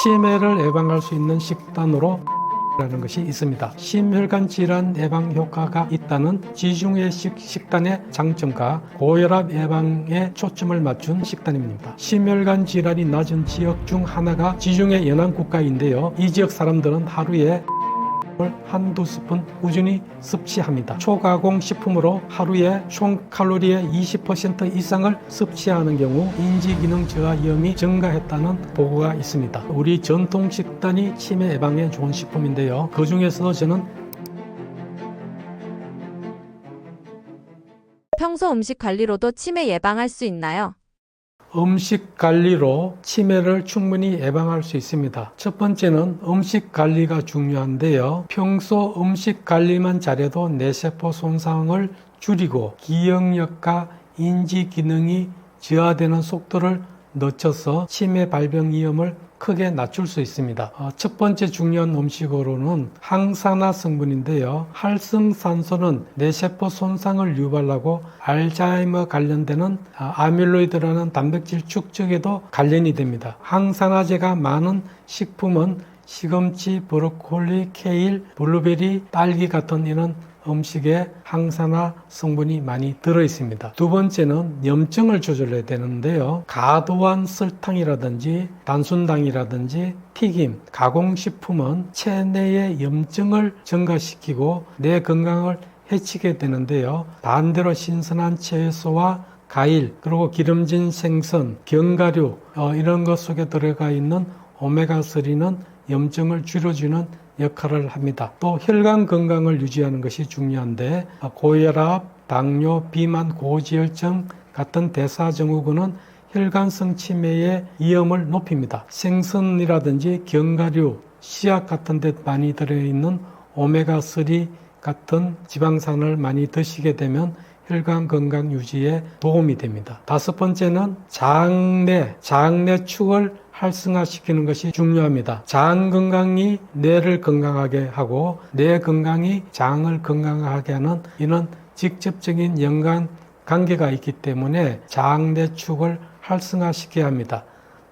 치매를 예방할 수 있는 식단으로 라는 것이 있습니다. 심혈관 질환 예방 효과가 있다는 지중해식 식단의 장점과 고혈압 예방에 초점을 맞춘 식단입니다. 심혈관 질환이 낮은 지역 중 하나가 지중해 연안 국가인데요. 이 지역 사람들은 하루에 한두 스푼 꾸준히 섭취합니다. 초가공 식품으로 하루에 총 칼로리의 20% 이상을 섭취하는 경우 인지기능 저하 위험이 증가했다는 보고가 있습니다. 우리 전통 식단이 치매 예방에 좋은 식품인데요. 그 중에서도 저는 평소 음식 관리로도 치매 예방할 수 있나요? 음식 관리로 치매를 충분히 예방할 수 있습니다. 첫 번째는 음식 관리가 중요한데요. 평소 음식 관리만 잘해도 뇌세포 손상을 줄이고 기억력과 인지 기능이 저하되는 속도를 늦춰서 치매 발병 위험을 크게 낮출 수 있습니다. 첫 번째 중요한 음식으로는 항산화 성분인데요. 활성산소는 뇌세포 손상을 유발하고 알츠하이머 관련되는 아밀로이드라는 단백질 축적에도 관련이 됩니다. 항산화제가 많은 식품은 시금치, 브로콜리, 케일, 블루베리, 딸기 같은 이런 음식에 항산화 성분이 많이 들어있습니다. 두 번째는 염증을 조절해야 되는데요. 과도한 설탕이라든지 단순당이라든지 튀김, 가공식품은 체내의 염증을 증가시키고 뇌 건강을 해치게 되는데요. 반대로 신선한 채소와 과일, 그리고 기름진 생선, 견과류 이런 것 속에 들어가 있는 오메가3는 염증을 줄여주는 역할을 합니다. 또 혈관 건강을 유지하는 것이 중요한데 고혈압, 당뇨, 비만, 고지혈증 같은 대사증후군은 혈관성 치매의 위험을 높입니다. 생선이라든지 견과류, 씨앗 같은 데 많이 들어있는 오메가3 같은 지방산을 많이 드시게 되면 혈관 건강 유지에 도움이 됩니다. 다섯 번째는 장내축을 활성화시키는 것이 중요합니다. 장 건강이 뇌를 건강하게 하고 뇌 건강이 장을 건강하게 하는 이런 직접적인 연관 관계가 있기 때문에 장내축을 활성화시켜야 합니다.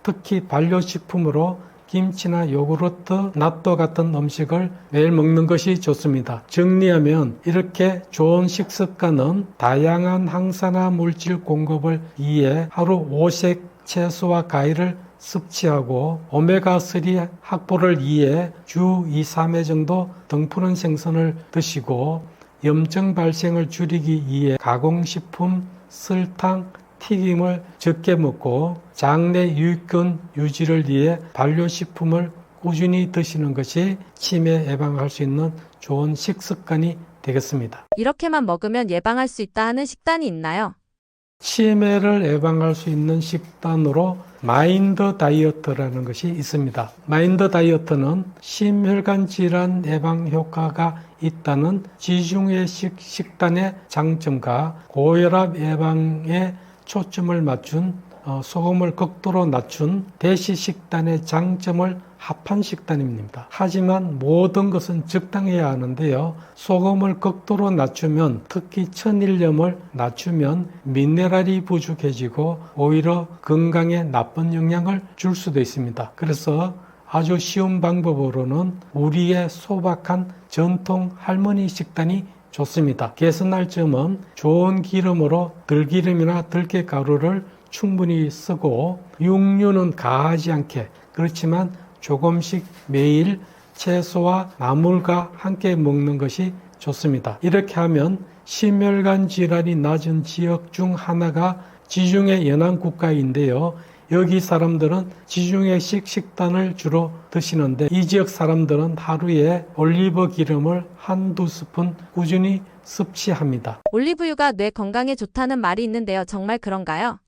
특히 발효식품으로 김치나 요구르트, 낫또 같은 음식을 매일 먹는 것이 좋습니다. 정리하면 이렇게 좋은 식습관은 다양한 항산화 물질 공급을 위해 하루 5색 채소와 과일을 섭취하고 오메가3 확보를 위해 주 2, 3회 정도 등푸른 생선을 드시고 염증 발생을 줄이기 위해 가공식품, 설탕, 튀김을 적게 먹고 장내 유익균 유지를 위해 발효식품을 꾸준히 드시는 것이 치매 예방할 수 있는 좋은 식습관이 되겠습니다. 이렇게만 먹으면 예방할 수 있다 하는 식단이 있나요? 치매를 예방할 수 있는 식단으로 마인드 다이어트라는 것이 있습니다. 마인드 다이어트는 심혈관 질환 예방 효과가 있다는 지중해식 식단의 장점과 고혈압 예방에 초점을 맞춘 소금을 극도로 낮춘 대시 식단의 장점을 합한 식단입니다. 하지만 모든 것은 적당해야 하는데요. 소금을 극도로 낮추면, 특히 천일염을 낮추면 미네랄이 부족해지고 오히려 건강에 나쁜 영향을 줄 수도 있습니다. 그래서 아주 쉬운 방법으로는 우리의 소박한 전통 할머니 식단이 좋습니다. 개선할 점은 좋은 기름으로 들기름이나 들깨가루를 충분히 쓰고 육류는 과하지 않게, 그렇지만 조금씩 매일 채소와 나물과 함께 먹는 것이 좋습니다. 이렇게 하면 심혈관 질환이 낮은 지역 중 하나가 지중해 연안 국가인데요. 여기 사람들은 지중해식 식단을 주로 드시는데 이 지역 사람들은 하루에 올리브 기름을 한두 스푼 꾸준히 섭취합니다. 올리브유가 뇌 건강에 좋다는 말이 있는데요. 정말 그런가요?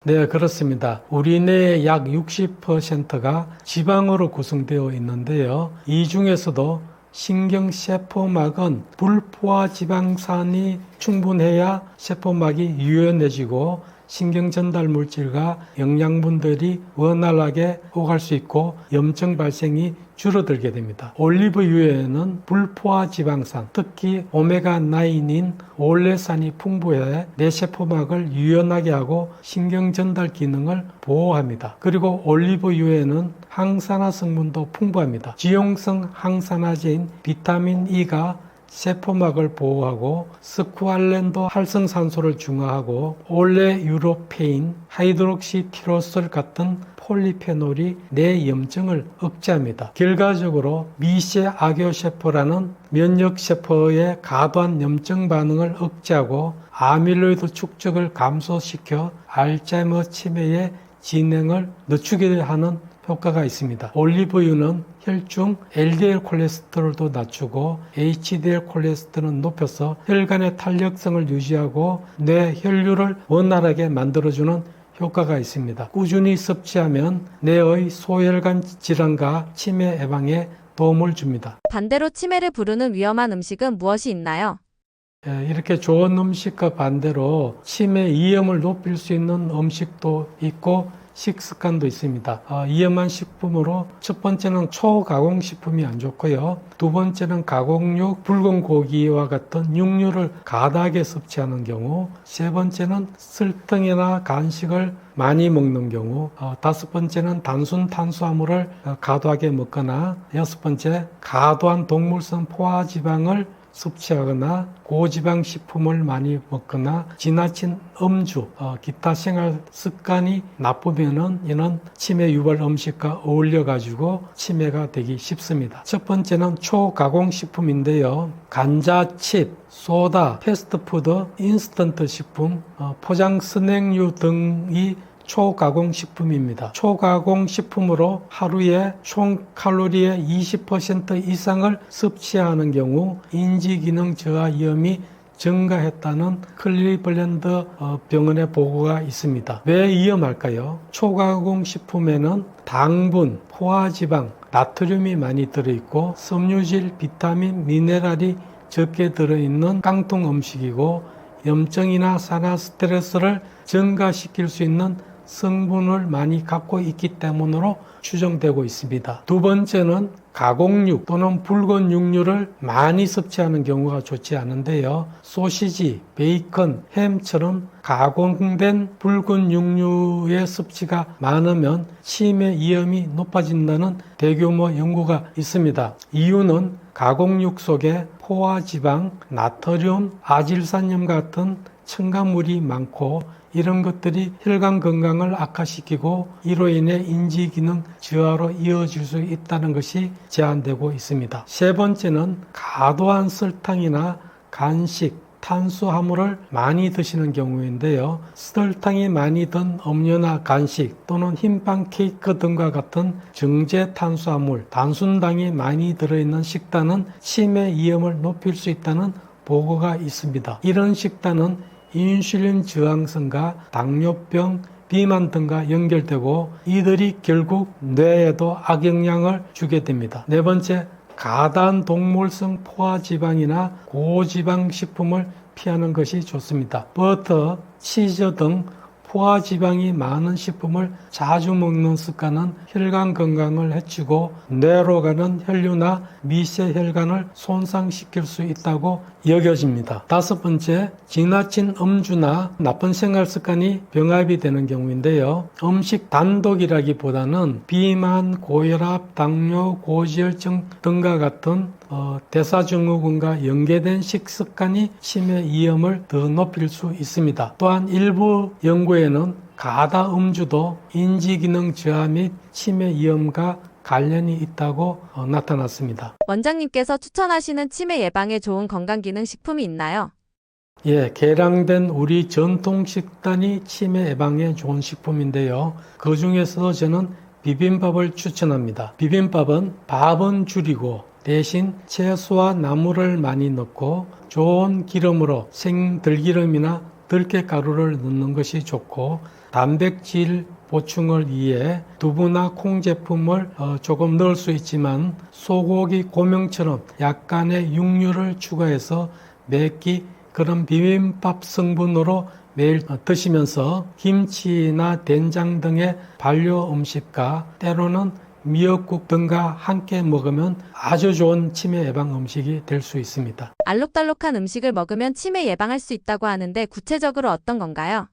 네, 그렇습니다. 우리 뇌의 약 60%가 지방으로 구성되어 있는데요. 이 중에서도 신경세포막은 불포화 지방산이 충분해야 세포막이 유연해지고 신경 전달 물질과 영양분들이 원활하게 오갈 수 있고 염증 발생이 줄어들게 됩니다. 올리브유에는 불포화 지방산, 특히 오메가9인 올레산이 풍부해 뇌세포막을 유연하게 하고 신경 전달 기능을 보호합니다. 그리고 올리브유에는 항산화 성분도 풍부합니다. 지용성 항산화제인 비타민 E가 세포막을 보호하고 스쿠알렌도 활성산소를 중화하고 올레유로페인, 하이드록시티로솔 같은 폴리페놀이 뇌 염증을 억제합니다. 결과적으로 미세 악효세포라는 면역세포의 과도한 염증 반응을 억제하고 아밀로이드 축적을 감소시켜 알츠하이머 치매의 진행을 늦추게 하는 효과가 있습니다. 올리브유는 혈중 LDL 콜레스테롤도 낮추고 HDL 콜레스테롤은 높여서 혈관의 탄력성을 유지하고 뇌 혈류를 원활하게 만들어주는 효과가 있습니다. 꾸준히 섭취하면 뇌의 소혈관 질환과 치매 예방에 도움을 줍니다. 반대로 치매를 부르는 위험한 음식은 무엇이 있나요? 이렇게 좋은 음식과 반대로 치매 위험을 높일 수 있는 음식도 있고 식습관도 있습니다. 위험한 식품으로 첫 번째는 초가공식품이 안 좋고요. 두 번째는 가공육, 붉은 고기와 같은 육류를 과다하게 섭취하는 경우, 세 번째는 설탕이나 간식을 많이 먹는 경우, 다섯 번째는 단순 탄수화물을 과도하게 먹거나, 여섯 번째 과도한 동물성 포화지방을 섭취하거나 고지방 식품을 많이 먹거나 지나친 음주, 기타 생활 습관이 나쁘면은 이는 치매 유발 음식과 어울려 가지고 치매가 되기 쉽습니다. 첫 번째는 초가공 식품인데요. 감자, 칩, 소다, 패스트푸드, 인스턴트 식품, 포장 스낵류 등이 초가공식품입니다. 초가공식품으로 하루에 총 칼로리의 20% 이상을 섭취하는 경우 인지기능 저하 위험이 증가했다는 클리블랜드 병원의 보고가 있습니다. 왜 위험할까요? 초가공식품에는 당분, 포화지방, 나트륨이 많이 들어있고 섬유질, 비타민, 미네랄이 적게 들어있는 깡통 음식이고 염증이나 산화 스트레스를 증가시킬 수 있는 성분을 많이 갖고 있기 때문으로 추정되고 있습니다. 두 번째는 가공육 또는 붉은 육류를 많이 섭취하는 경우가 좋지 않은데요. 소시지, 베이컨, 햄처럼 가공된 붉은 육류의 섭취가 많으면 치매 위험이 높아진다는 대규모 연구가 있습니다. 이유는 가공육 속에 포화지방, 나트륨, 아질산염 같은 첨가물이 많고 이런 것들이 혈관 건강을 악화시키고 이로 인해 인지기능 저하로 이어질 수 있다는 것이 제한되고 있습니다. 세 번째는 과도한 설탕이나 간식, 탄수화물을 많이 드시는 경우인데요. 설탕이 많이 든 음료나 간식 또는 흰빵 케이크 등과 같은 정제 탄수화물, 단순당이 많이 들어있는 식단은 치매 위험을 높일 수 있다는 보고가 있습니다. 이런 식단은 인슐린 저항성과 당뇨병, 비만 등과 연결되고 이들이 결국 뇌에도 악영향을 주게 됩니다. 네 번째, 과다한 동물성 포화지방이나 고지방 식품을 피하는 것이 좋습니다. 버터, 치즈 등 포화지방이 많은 식품을 자주 먹는 습관은 혈관 건강을 해치고 뇌로 가는 혈류나 미세혈관을 손상시킬 수 있다고 여겨집니다. 다섯 번째, 지나친 음주나 나쁜 생활 습관이 병합이 되는 경우인데요. 음식 단독이라기보다는 비만, 고혈압, 당뇨, 고지혈증 등과 같은 대사증후군과 연계된 식습관이 치매 위험을 더 높일 수 있습니다. 또한 일부 연구에는 과다 음주도 인지기능 저하 및 치매 위험과 관련이 있다고 나타났습니다. 원장님께서 추천하시는 치매 예방에 좋은 건강기능식품이 있나요? 예, 개량된 우리 전통 식단이 치매 예방에 좋은 식품인데요. 그 중에서도 저는 비빔밥을 추천합니다. 비빔밥은 밥은 줄이고 대신 채소와 나물을 많이 넣고 좋은 기름으로 생들기름이나 들깨가루를 넣는 것이 좋고 단백질 보충을 위해 두부나 콩 제품을 조금 넣을 수 있지만 소고기 고명처럼 약간의 육류를 추가해서 매끼 그런 비빔밥 성분으로 매일 드시면서 김치나 된장 등의 발효 음식과 때로는 미역국 등과 함께 먹으면 아주 좋은 치매 예방 음식이 될 수 있습니다. 알록달록한 음식을 먹으면 치매 예방할 수 있다고 하는데 구체적으로 어떤 건가요?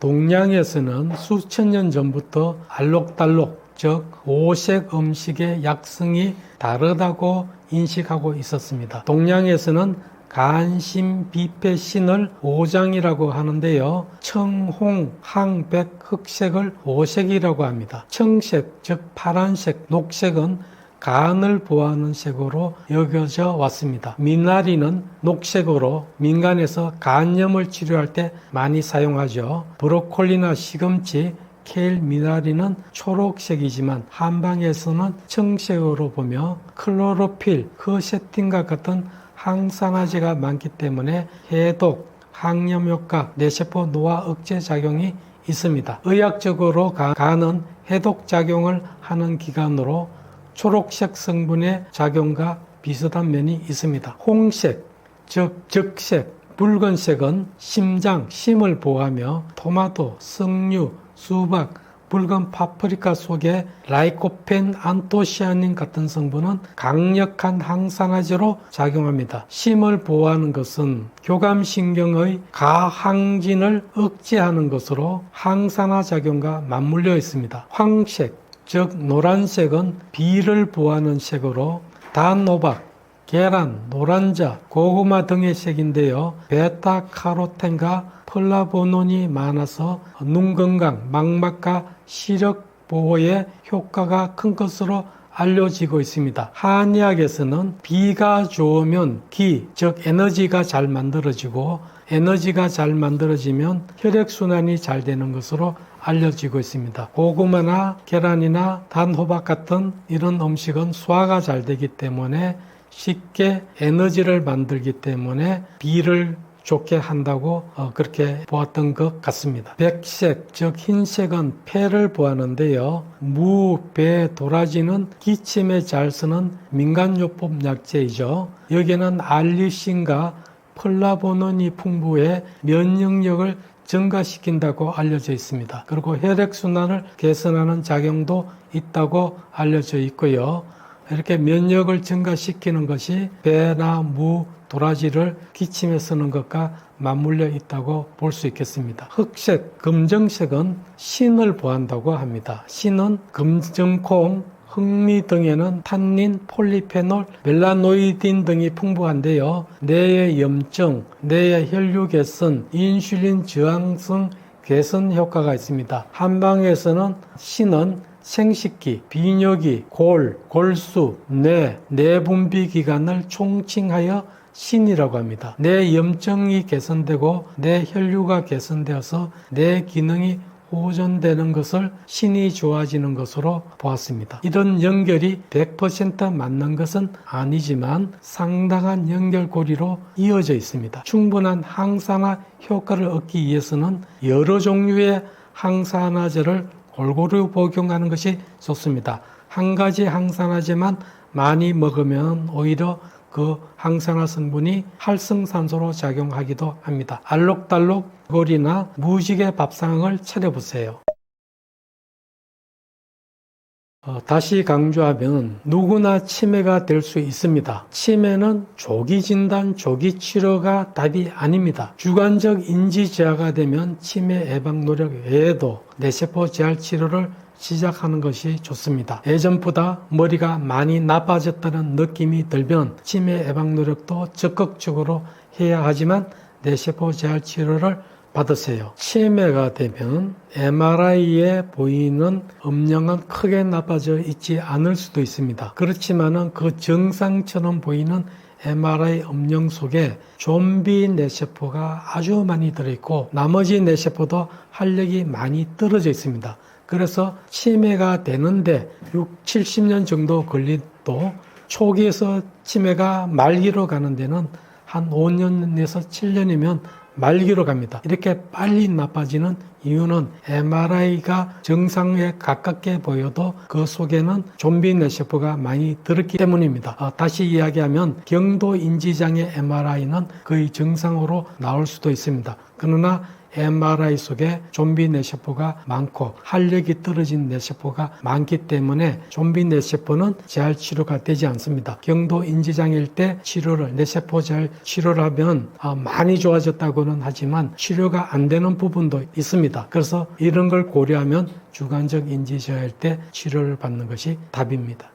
동양에서는 수천 년 전부터 알록달록, 즉 오색 음식의 약성이 다르다고 인식하고 있었습니다. 동양에서는 간신비패신을 오장이라고 하는데요. 청, 홍, 항, 백, 흑색을 오색이라고 합니다. 청색, 즉 파란색, 녹색은 간을 보호하는 색으로 여겨져 왔습니다. 미나리는 녹색으로 민간에서 간염을 치료할 때 많이 사용하죠. 브로콜리나 시금치, 케일, 미나리는 초록색이지만 한방에서는 청색으로 보며 클로로필, 크세틴과 같은 항산화제가 많기 때문에 해독, 항염 효과, 뇌세포 노화 억제 작용이 있습니다. 의학적으로 간은 해독 작용을 하는 기관으로 초록색 성분의 작용과 비슷한 면이 있습니다. 홍색, 즉 적색, 붉은색은 심장, 심을 보호하며 토마토, 석류, 수박, 붉은 파프리카 속에 라이코펜, 안토시아닌 같은 성분은 강력한 항산화제로 작용합니다. 심을 보호하는 것은 교감신경의 가항진을 억제하는 것으로 항산화 작용과 맞물려 있습니다. 황색, 즉 노란색은 비를 보호하는 색으로 단호박, 계란, 노란자, 고구마 등의 색인데요. 베타카로텐과 플라보논이 많아서 눈 건강, 망막과 시력 보호에 효과가 큰 것으로 알려지고 있습니다. 한의학에서는 비가 좋으면 기, 즉 에너지가 잘 만들어지고 에너지가 잘 만들어지면 혈액순환이 잘 되는 것으로 알려지고 있습니다. 고구마나 계란이나 단호박 같은 이런 음식은 소화가 잘 되기 때문에 쉽게 에너지를 만들기 때문에 비를 좋게 한다고 그렇게 보았던 것 같습니다. 백색, 즉 흰색은 폐를 보하는데요. 무, 배, 도라지는 기침에 잘 쓰는 민간요법 약재이죠. 여기에는 알리신과 플라보논이 풍부해 면역력을 증가시킨다고 알려져 있습니다. 그리고 혈액순환을 개선하는 작용도 있다고 알려져 있고요. 이렇게 면역을 증가시키는 것이 배나 무, 도라지를 기침에 쓰는 것과 맞물려 있다고 볼 수 있겠습니다. 흑색, 검정색은 신을 보한다고 합니다. 신은 금정콩, 흑미 등에는 탄닌, 폴리페놀, 멜라노이딘 등이 풍부한데요. 뇌의 염증, 뇌의 혈류 개선, 인슐린 저항성 개선 효과가 있습니다. 한방에서는 신은 생식기, 비뇨기, 골수, 뇌, 내분비 기관을 총칭하여 신이라고 합니다. 뇌 염증이 개선되고 뇌 혈류가 개선되어서 뇌 기능이 호전되는 것을 신이 좋아지는 것으로 보았습니다. 이런 연결이 100% 맞는 것은 아니지만 상당한 연결고리로 이어져 있습니다. 충분한 항산화 효과를 얻기 위해서는 여러 종류의 항산화제를 골고루 복용하는 것이 좋습니다. 한 가지 항산화제만 많이 먹으면 오히려 그 항산화 성분이 활성산소로 작용하기도 합니다. 알록달록 거리나 무지개 밥상을 차려보세요. 다시 강조하면 누구나 치매가 될 수 있습니다. 치매는 조기 진단, 조기 치료가 답이 아닙니다. 주관적 인지 저하가 되면 치매 예방 노력 외에도 뇌세포 재활 치료를 시작하는 것이 좋습니다. 예전보다 머리가 많이 나빠졌다는 느낌이 들면 치매 예방 노력도 적극적으로 해야 하지만 뇌세포 재활 치료를 받으세요. 치매가 되면 MRI에 보이는 음영은 크게 나빠져 있지 않을 수도 있습니다. 그렇지만은 그 정상처럼 보이는 MRI 음영 속에 좀비 뇌세포가 아주 많이 들어있고 나머지 뇌세포도 활력이 많이 떨어져 있습니다. 그래서 치매가 되는데 70년 정도 걸리도 초기에서 치매가 말기로 가는 데는 한 5년에서 7년이면 말기로 갑니다. 이렇게 빨리 나빠지는 이유는 MRI가 정상에 가깝게 보여도 그 속에는 좀비 뇌세포가 많이 들었기 때문입니다. 다시 이야기하면 경도 인지장애 MRI는 거의 정상으로 나올 수도 있습니다. 그러나 MRI 속에 좀비 뇌세포가 많고 활력이 떨어진 뇌세포가 많기 때문에 좀비 뇌세포는 재활 치료가 되지 않습니다. 경도 인지장애일 때 뇌세포 재활 치료를 하면 많이 좋아졌다고는 하지만 치료가 안 되는 부분도 있습니다. 그래서 이런 걸 고려하면 주관적 인지 저하일 때 치료를 받는 것이 답입니다.